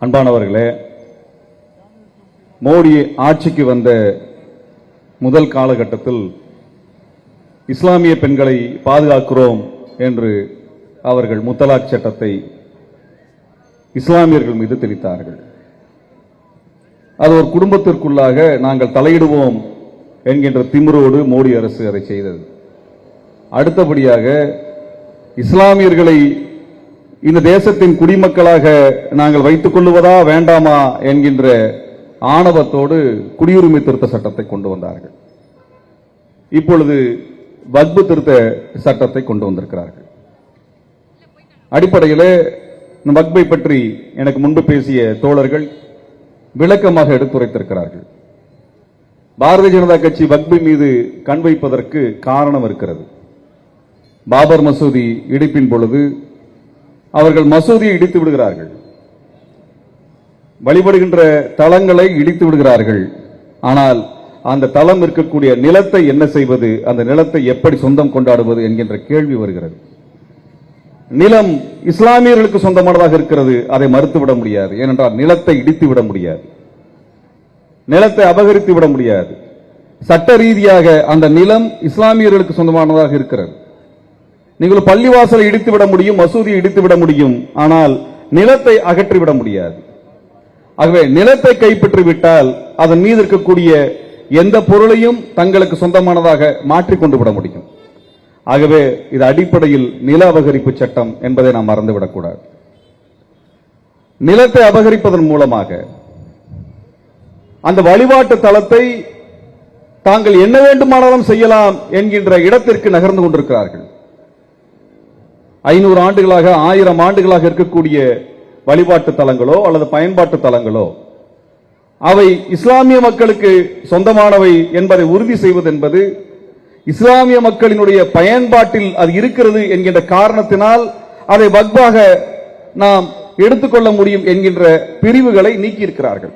அன்பானவர்களே, மோடி ஆட்சிக்கு வந்த முதல் காலகட்டத்தில் இஸ்லாமிய பெண்களை பாதுகாக்கிறோம் என்று அவர்கள் முத்தலாக் சட்டத்தை இஸ்லாமியர்கள் மீது திணித்தார்கள். அது ஒரு குடும்பத்திற்குள்ளாக நாங்கள் தலையிடுவோம் என்கின்ற திமிரோடு மோடி அரசு அதை செய்தது. அடுத்தபடியாக இஸ்லாமியர்களை இந்த தேசத்தின் குடிமக்களாக நாங்கள் வைத்துக் கொள்வதா வேண்டாமா என்கின்ற ஆணவத்தோடு குடியுரிமை திருத்த சட்டத்தை கொண்டு வந்தார்கள். இப்பொழுது வக்பு திருத்த சட்டத்தை கொண்டு வந்திருக்கிறார்கள். அடிப்படையில் இந்த வக்பை பற்றி எனக்கு முன்பு பேசிய தோழர்கள் விளக்கமாக எடுத்துரைத்திருக்கிறார்கள். பாரதிய ஜனதா கட்சி வக்பு மீது கண் வைப்பதற்கு காரணம் இருக்கிறது. பாபர் மசூதி இடிப்பின் பொழுது அவர்கள் மசூதியை இடித்து விடுகிறார்கள், வழிபடுகின்ற தலங்களை இடித்து விடுகிறார்கள். ஆனால் அந்த தலம் இருக்கக்கூடிய நிலத்தை என்ன செய்வது, அந்த நிலத்தை எப்படி சொந்தம் கொண்டாடுவது என்கின்ற கேள்வி வருகிறது. நிலம் இஸ்லாமியர்களுக்கு சொந்தமானதாக இருக்கிறது, அதை மறுத்துவிட முடியாது. ஏனென்றால் நிலத்தை இடித்து விட முடியாது, நிலத்தை அபகரித்து விட முடியாது. சட்ட ரீதியாக அந்த நிலம் இஸ்லாமியர்களுக்கு சொந்தமானதாக இருக்கிறது. நீங்கள் பள்ளிவாசலை இடித்து விட முடியும், மசூதியை இடித்து விட முடியும், ஆனால் நிலத்தை அகற்றிவிட முடியாது. ஆகவே நிலத்தை கைப்பற்றி விட்டால் அதன் மீது இருக்கக்கூடிய எந்த பொருளையும் தங்களுக்கு சொந்தமானதாக மாற்றிக்கொண்டு விட முடியும். ஆகவே இது அடிப்படையில் நில அபகரிப்பு சட்டம் என்பதை நாம் மறந்துவிடக்கூடாது. நிலத்தை அபகரிப்பதன் மூலமாக அந்த வழிபாட்டு தலத்தை தாங்கள் என்ன வேண்டுமானாலும் செய்யலாம் என்கின்ற இடத்திற்கு நகர்ந்து கொண்டிருக்கிறார்கள். 500 ஆண்டுகளாக 1000 ஆண்டுகளாக இருக்கக்கூடிய வழிபாட்டு தலங்களோ அல்லது பயன்பாட்டு தலங்களோ அவை இஸ்லாமிய மக்களுக்கு சொந்தமானவை என்பதை உறுதி செய்வது என்பது இஸ்லாமிய மக்களினுடைய பயன்பாட்டில் அது இருக்கிறது என்கின்ற காரணத்தினால் அதை வக்பாக நாம் எடுத்துக்கொள்ள முடியும் என்கின்ற பிரிவுகளை நீக்கியிருக்கிறார்கள்.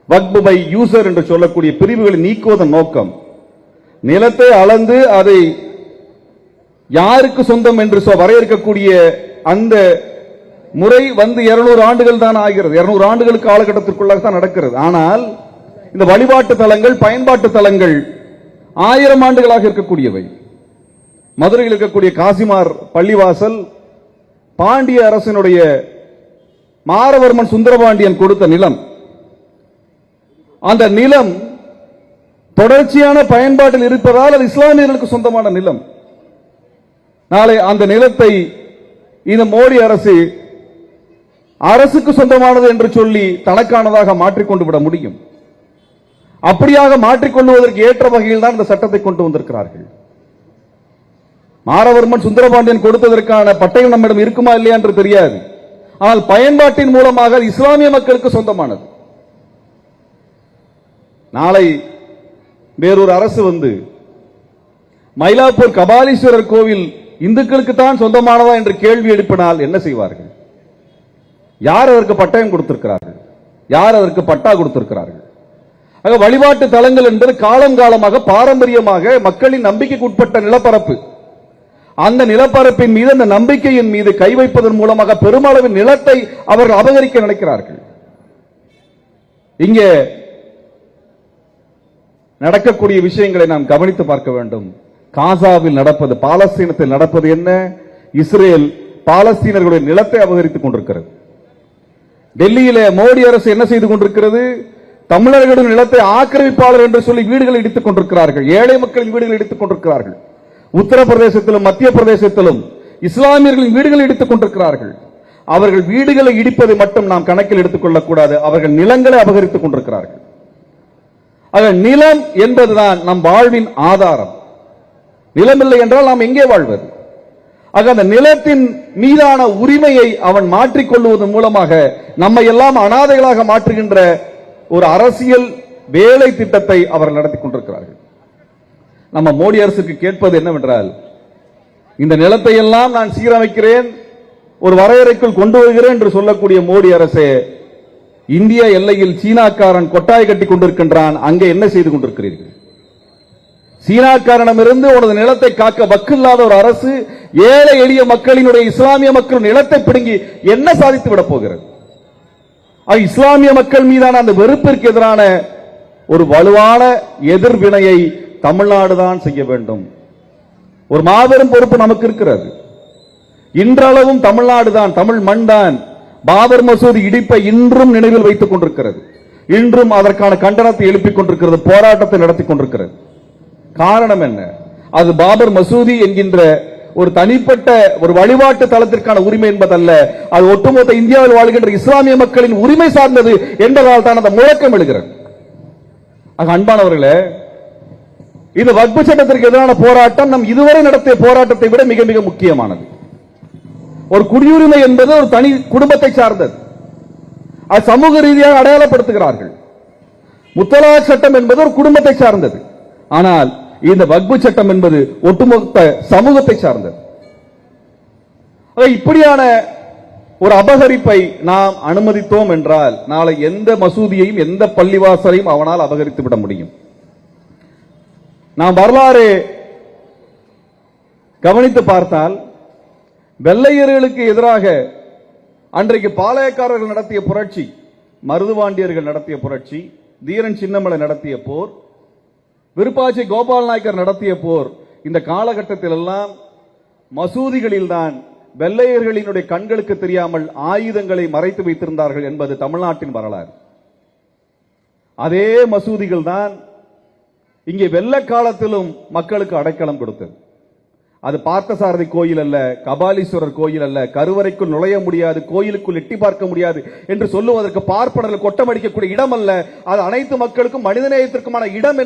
வக்பு பை யூசர் என்று சொல்லக்கூடிய பிரிவுகளை நீக்குவதன் நோக்கம் நிலத்தை அளந்து அதை யாருக்கு சொந்தம் என்று வரையறுக்கக்கூடிய அந்த முறை 200 ஆண்டுகள் தான் ஆகிறது. 200 ஆண்டுகளுக்கு காலகட்டத்திற்குள்ளாக தான் நடக்கிறது. ஆனால் இந்த வழிபாட்டு தலங்கள், பயன்பாட்டு தலங்கள் 1000 ஆண்டுகளாக இருக்கக்கூடியவை. மதுரையில் இருக்கக்கூடிய காசிமார் பள்ளிவாசல் பாண்டிய அரசினுடைய மாரவர்மன் சுந்தரபாண்டியன் கொடுத்த நிலம். அந்த நிலம் தொடர்ச்சியான பயன்பாட்டில் இருப்பதால் அது இஸ்லாமியர்களுக்கு சொந்தமான நிலம். நாளை அந்த நிலத்தை இந்த மோடி அரசு அரசுக்கு சொந்தமானது என்று சொல்லி தனக்கானதாக மாற்றிக்கொண்டு விட முடியும். அப்படியாக மாற்றிக்கொள்வதற்கு ஏற்ற வகையில் தான் இந்த சட்டத்தை கொண்டு வந்திருக்கிறார்கள். மாரவர்மன் சுந்தரபாண்டியன் கொடுத்ததற்கான பட்டயம் நம்மிடம் இருக்குமா இல்லையா என்று தெரியாது. ஆனால் பயன்பாட்டின் மூலமாக இஸ்லாமிய மக்களுக்கு சொந்தமானது. நாளை வேறொரு அரசு வந்து மயிலாப்பூர் கபாலீஸ்வரர் கோவில் இந்துக்களுக்கு தான் சொந்தமானதா என்று கேள்வி எழுப்பினால் என்ன செய்வார்கள்? யார் அதற்கு பட்டயம் கொடுத்திருக்கிறார்கள்? யார் அதற்கு பட்டா கொடுத்திருக்கிறார்கள்? ஆக வழிபாட்டு தலங்கள் என்பது காலம் காலமாக பாரம்பரியமாக மக்களின் நம்பிக்கைக்கு உட்பட்ட நிலப்பரப்பு. அந்த நிலப்பரப்பின் மீது, அந்த நம்பிக்கையின் மீது கை வைப்பதன் மூலமாக பெருமளவின் நிலத்தை அவர்கள் அபகரிக்க நினைக்கிறார்கள். இங்கே நடக்கக்கூடிய விஷயங்களை நாம் கவனித்து பார்க்க வேண்டும். காசாவில் நடப்பது, பாலஸ்தீனத்தில் நடப்பது என்ன? இஸ்ரேல் பாலஸ்தீனர்களுடைய நிலத்தை அபகரித்துக் கொண்டிருக்கிறது. டெல்லியில மோடி அரசு என்ன செய்து கொண்டிருக்கிறது? தமிழர்களுடைய நிலத்தை ஆக்கிரமிப்பாளர் என்று சொல்லி வீடுகளை இடித்துக் கொண்டிருக்கிறார்கள். ஏழை மக்களின் வீடுகளை இடித்துக் கொண்டிருக்கிறார்கள். உத்தரப்பிரதேசத்திலும் மத்திய பிரதேசத்திலும் இஸ்லாமியர்களின் வீடுகளை இடித்துக் கொண்டிருக்கிறார்கள். அவர்கள் வீடுகளை இடிப்பதை மட்டும் நாம் கணக்கில் எடுத்துக் கொள்ளக்கூடாது, அவர்கள் நிலங்களை அபகரித்துக் கொண்டிருக்கிறார்கள். ஆக நிலம் என்பதுதான் நம் வாழ்வின் ஆதாரம். நிலம் இல்லை என்றால் நாம் எங்கே வாழ்வது? ஆக அந்த நிலத்தின் மீதான உரிமையை அவன் மாற்றிக்கொள்வதன் மூலமாக நம்மை எல்லாம் அனாதைகளாக மாற்றுகின்ற ஒரு அரசியல் வேலை திட்டத்தை அவர்கள் நடத்தி கொண்டிருக்கிறார்கள். நம்ம மோடி அரசுக்கு கேட்பது என்னவென்றால், இந்த நிலத்தை எல்லாம் நான் சீரமைக்கிறேன், ஒரு வரையறைக்குள் கொண்டு வருகிறேன் என்று சொல்லக்கூடிய மோடி அரசே, இந்திய எல்லையில் சீனாக்காரன் கொட்டாய் கட்டி கொண்டிருக்கின்றான், அங்கே என்ன செய்து கொண்டிருக்கிறீர்கள்? சீனாக்காரனிடமிருந்து உனது நிலத்தை காக்க வக்கில்லாத ஒரு அரசு ஏழை எளிய மக்களினுடைய, இஸ்லாமிய மக்கள் நிலத்தை பிடுங்கி என்ன சாதித்து விட போகிறது? இஸ்லாமிய மக்கள் மீதான அந்த வெறுப்பிற்கு எதிரான ஒரு வலுவான எதிர்வினையை தமிழ்நாடு தான் செய்ய வேண்டும். ஒரு மாபெரும் பொறுப்பு நமக்கு இருக்கிறது. இன்றளவும் தமிழ்நாடு தான், தமிழ் மண் தான் பாபர் மசூதி இடிப்பை இன்றும் நினைவில் வைத்துக் கொண்டிருக்கிறது. இன்றும் அதற்கான கண்டனத்தை எழுப்பிக் கொண்டிருக்கிறது, போராட்டத்தை நடத்தி கொண்டிருக்கிறது. காரணம் என்ன? அது பாபர் மசூதி என்கின்ற ஒரு தனிப்பட்ட ஒரு வழிபாட்டு தளத்திற்கான உரிமை என்பதல்ல, அது ஒட்டுமொத்த இந்தியாவில் வாழ்கின்ற இஸ்லாமிய மக்களின் உரிமை சார்ந்தது என்பதால் தான் அந்த முழக்கம் எழுகிறது. அன்பானவர்களே, இந்த வக்பு சட்டத்திற்கு எதிரான போராட்டம் நம் இதுவரை நடத்திய போராட்டத்தை விட மிக மிக முக்கியமானது. ஒரு குடியுரிமை என்பது ஒரு தனி குடும்பத்தை சார்ந்தது, அது சமூக ரீதியாக அடையாளப்படுத்துகிறார்கள். முத்தலாக் சட்டம் என்பது ஒரு குடும்பத்தை சார்ந்தது, ஆனால் இந்த வக்பு சட்டம் என்பது ஒட்டுமொத்த சமூகத்தை சார்ந்தது. இப்படியான ஒரு அபகரிப்பை நாம் அனுமதித்தோம் என்றால் நாளை எந்த மசூதியையும் எந்த பள்ளிவாசலையும் அவனால் அபகரித்து விட முடியும். நாம் வரலாறு கவனித்து பார்த்தால் வெள்ளையர்களுக்கு எதிராக அன்றைக்கு பாளையக்காரர்கள் நடத்திய புரட்சி, மருதுவாண்டியர்கள் நடத்திய புரட்சி, தீரன் சின்னமலை நடத்திய போர், விருப்பாச்சி கோபால் நாயக்கர் நடத்திய போர், இந்த காலகட்டத்தில் எல்லாம் மசூதிகளில் தான் வெள்ளையர்களினுடைய கண்களுக்கு தெரியாமல் ஆயுதங்களை மறைத்து வைத்திருந்தார்கள் என்பது தமிழ்நாட்டின் வரலாறு. அதே மசூதிகள் தான் இங்கே வெள்ள காலத்திலும் மக்களுக்கு அடைக்கலம் கொடுத்தது. அது பார்த்தசாரதி கோயில் அல்ல, கபாலீஸ்வரர் கோயில் அல்ல, கருவறைக்குள் நுழைய முடியாது, கோயிலுக்குள் எட்டி பார்க்க முடியாது என்று சொல்லுவதற்கு பார்ப்பனர்கள் கொட்டமடிக்கக்கூடிய இடம் அல்ல, அது அனைத்து மக்களுக்கும் மனிதநேயத்திற்குமான இடம்.